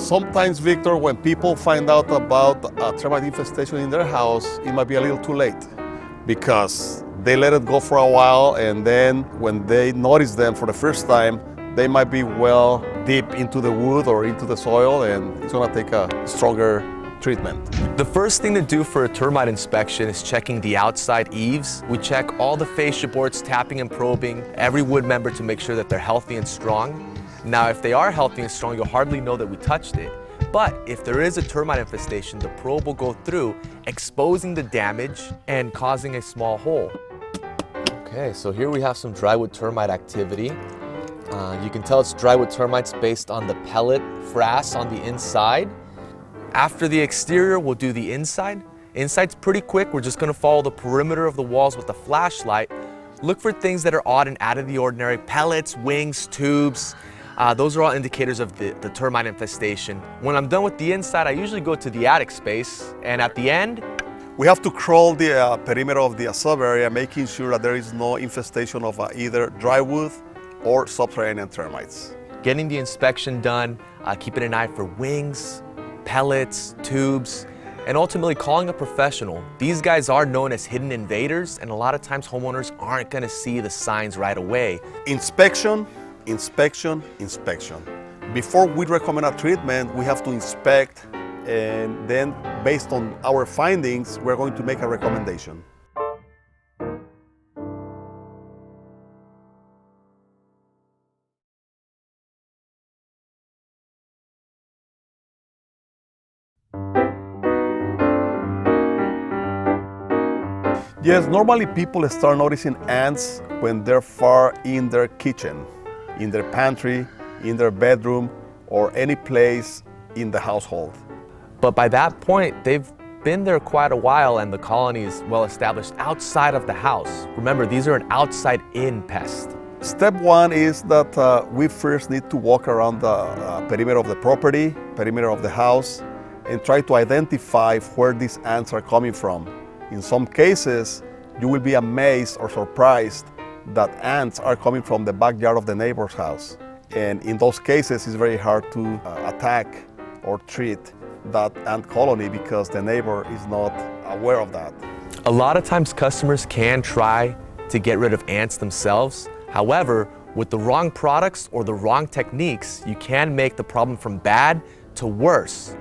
Sometimes, Victor, when people find out about a termite infestation in their house, it might be a little too late because they let it go for a while, and then when they notice them for the first time, they might be well deep into the wood or into the soil, and it's gonna take a stronger treatment. The first thing to do for a termite inspection is checking the outside eaves. We check all the fascia boards, tapping and probing every wood member to make sure that they're healthy and strong. Now, if they are healthy and strong, you'll hardly know that we touched it. But if there is a termite infestation, the probe will go through, exposing the damage and causing a small hole. Okay, so here we have some drywood termite activity. You can tell it's drywood termites based on the pellet frass on the inside. After the exterior, we'll do the inside. Inside's pretty quick. We're just gonna follow the perimeter of the walls with a flashlight. Look for things that are odd and out of the ordinary. Pellets, wings, tubes. Those are all indicators of the termite infestation. When I'm done with the inside, I usually go to the attic space, and at the end, we have to crawl the perimeter of the sub area, making sure that there is no infestation of either drywood or subterranean termites. Getting the inspection done, keeping an eye for wings, pellets, tubes, and ultimately calling a professional. These guys are known as hidden invaders, and a lot of times homeowners aren't gonna see the signs right away. Inspection, inspection, inspection. Before we recommend a treatment, we have to inspect, and then based on our findings, we're going to make a recommendation. Yes, normally people start noticing ants when they're far in their kitchen, in their pantry, in their bedroom, or any place in the household. But by that point, they've been there quite a while and the colony is well established outside of the house. Remember, these are an outside-in pest. Step one is that we first need to walk around the perimeter of the property, perimeter of the house, and try to identify where these ants are coming from. In some cases, you will be amazed or surprised that ants are coming from the backyard of the neighbor's house. And in those cases, it's very hard to attack or treat that ant colony because the neighbor is not aware of that. A lot of times customers can try to get rid of ants themselves. However, with the wrong products or the wrong techniques, you can make the problem from bad to worse.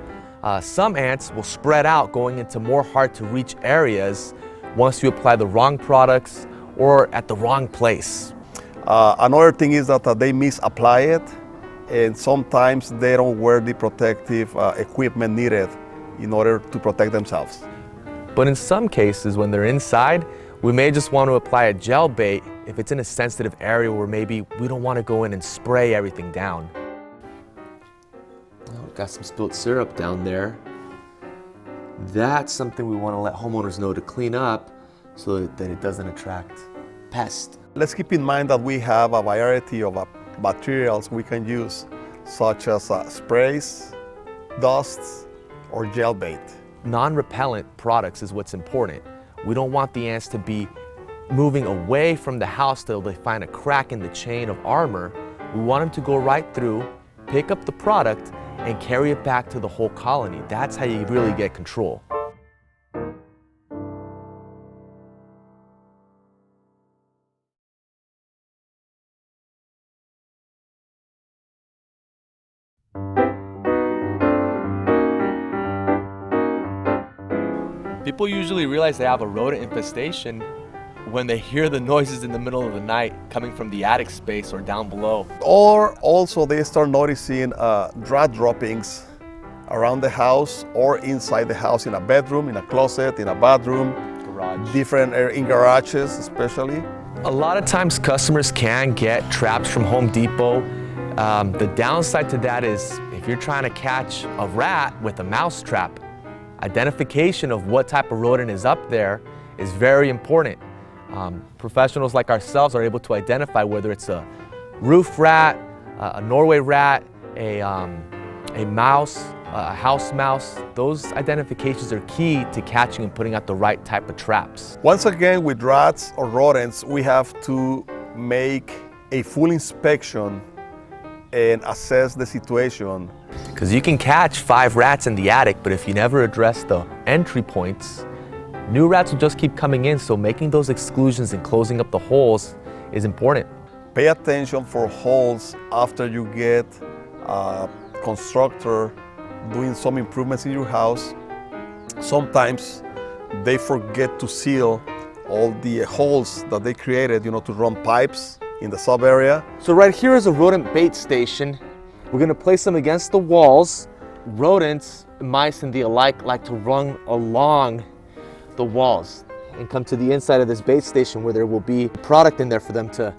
Some ants will spread out going into more hard to reach areas once you apply the wrong products or at the wrong place. Another thing is that they misapply it, and sometimes they don't wear the protective equipment needed in order to protect themselves. But in some cases, when they're inside, we may just want to apply a gel bait if it's in a sensitive area where maybe we don't want to go in and spray everything down. Oh, got some spilled syrup down there. That's something we want to let homeowners know to clean up so that it doesn't attract pests. Let's keep in mind that we have a variety of materials we can use, such as sprays, dusts, or gel bait. Non-repellent products is what's important. We don't want the ants to be moving away from the house till they find a crack in the chain of armor. We want them to go right through, pick up the product, and carry it back to the whole colony. That's how you really get control. People usually realize they have a rodent infestation when they hear the noises in the middle of the night coming from the attic space or down below. Or also they start noticing rat droppings around the house or inside the house, in a bedroom, in a closet, in a bathroom, Garage. in garages especially. A lot of times customers can get traps from Home Depot. The downside to that is if you're trying to catch a rat with a mouse trap, identification of what type of rodent is up there is very important. Professionals like ourselves are able to identify whether it's a roof rat, a Norway rat, a mouse, a house mouse. Those identifications are key to catching and putting out the right type of traps. Once again, with rats or rodents, we have to make a full inspection and assess the situation. Because you can catch 5 rats in the attic, but if you never address the entry points, new rats will just keep coming in, so making those exclusions and closing up the holes is important. Pay attention for holes after you get a constructor doing some improvements in your house. Sometimes they forget to seal all the holes that they created, to run pipes in the sub area. So right here is a rodent bait station. We're gonna place them against the walls. Rodents, mice, and the alike like to run along the walls and come to the inside of this bait station where there will be product in there for them to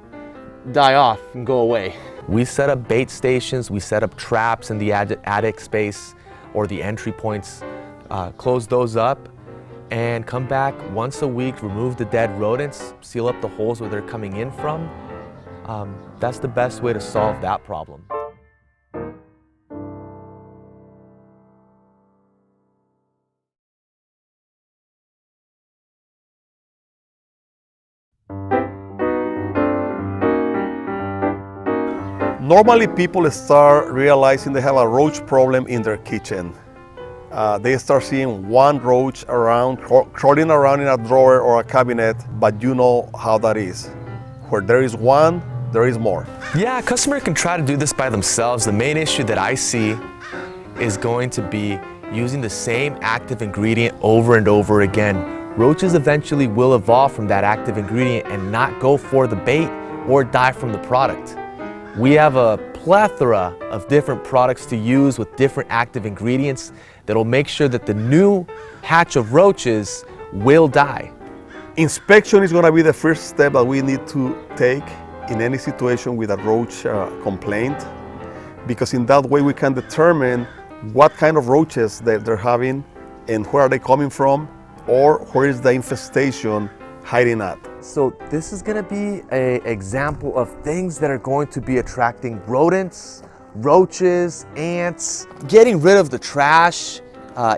die off and go away. We set up bait stations, we set up traps in the attic space or the entry points, close those up, and come back once a week, remove the dead rodents, seal up the holes where they're coming in from. That's the best way to solve that problem. Normally people start realizing they have a roach problem in their kitchen. They start seeing one roach around, crawling around in a drawer or a cabinet, but you know how that is. Where there is one, there is more. Yeah, a customer can try to do this by themselves. The main issue that I see is going to be using the same active ingredient over and over again. Roaches eventually will evolve from that active ingredient and not go for the bait or die from the product. We have a plethora of different products to use with different active ingredients that'll make sure that the new hatch of roaches will die. Inspection is going to be the first step that we need to take in any situation with a roach complaint, because in that way we can determine what kind of roaches they're having and where are they coming from, or where is the infestation hiding at. So this is going to be an example of things that are going to be attracting rodents, roaches, ants. Getting rid of the trash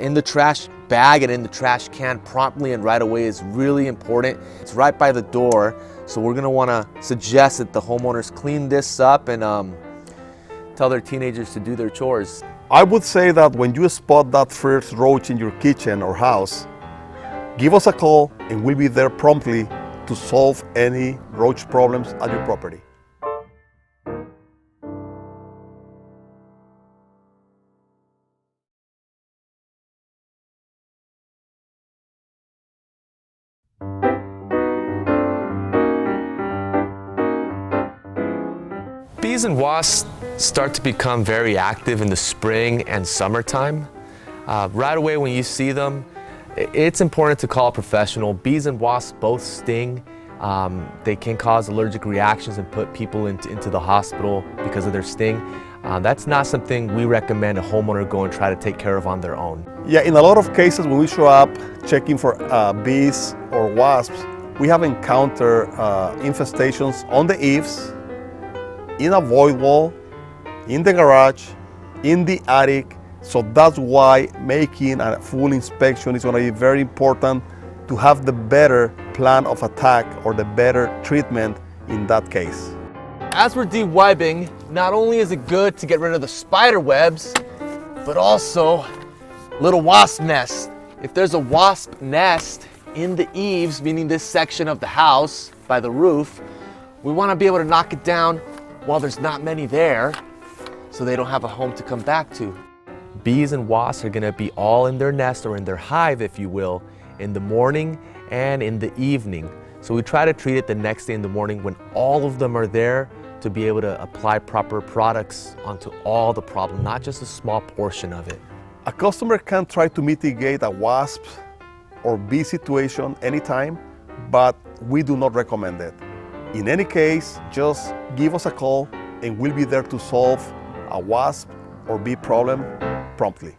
in the trash bag and in the trash can promptly and right away is really important. It's right by the door, so we're going to want to suggest that the homeowners clean this up and tell their teenagers to do their chores. I would say that when you spot that first roach in your kitchen or house, give us a call and we'll be there promptly to solve any roach problems at your property. Bees and wasps start to become very active in the spring and summertime. Right away when you see them, it's important to call a professional. Bees and wasps both sting. They can cause allergic reactions and put people into the hospital because of their sting. That's not something we recommend a homeowner go and try to take care of on their own. Yeah, in a lot of cases when we show up checking for bees or wasps, we have encountered infestations on the eaves, in a void wall, in the garage, in the attic. So that's why making a full inspection is going to be very important to have the better plan of attack or the better treatment in that case. As we're de-webbing, not only is it good to get rid of the spider webs, but also little wasp nests. If there's a wasp nest in the eaves, meaning this section of the house by the roof, we want to be able to knock it down while there's not many there, so they don't have a home to come back to. Bees and wasps are going to be all in their nest or in their hive, if you will, in the morning and in the evening. So we try to treat it the next day in the morning when all of them are there to be able to apply proper products onto all the problem, not just a small portion of it. A customer can try to mitigate a wasp or bee situation anytime, but we do not recommend it. In any case, just give us a call and we'll be there to solve a wasp or bee problem promptly.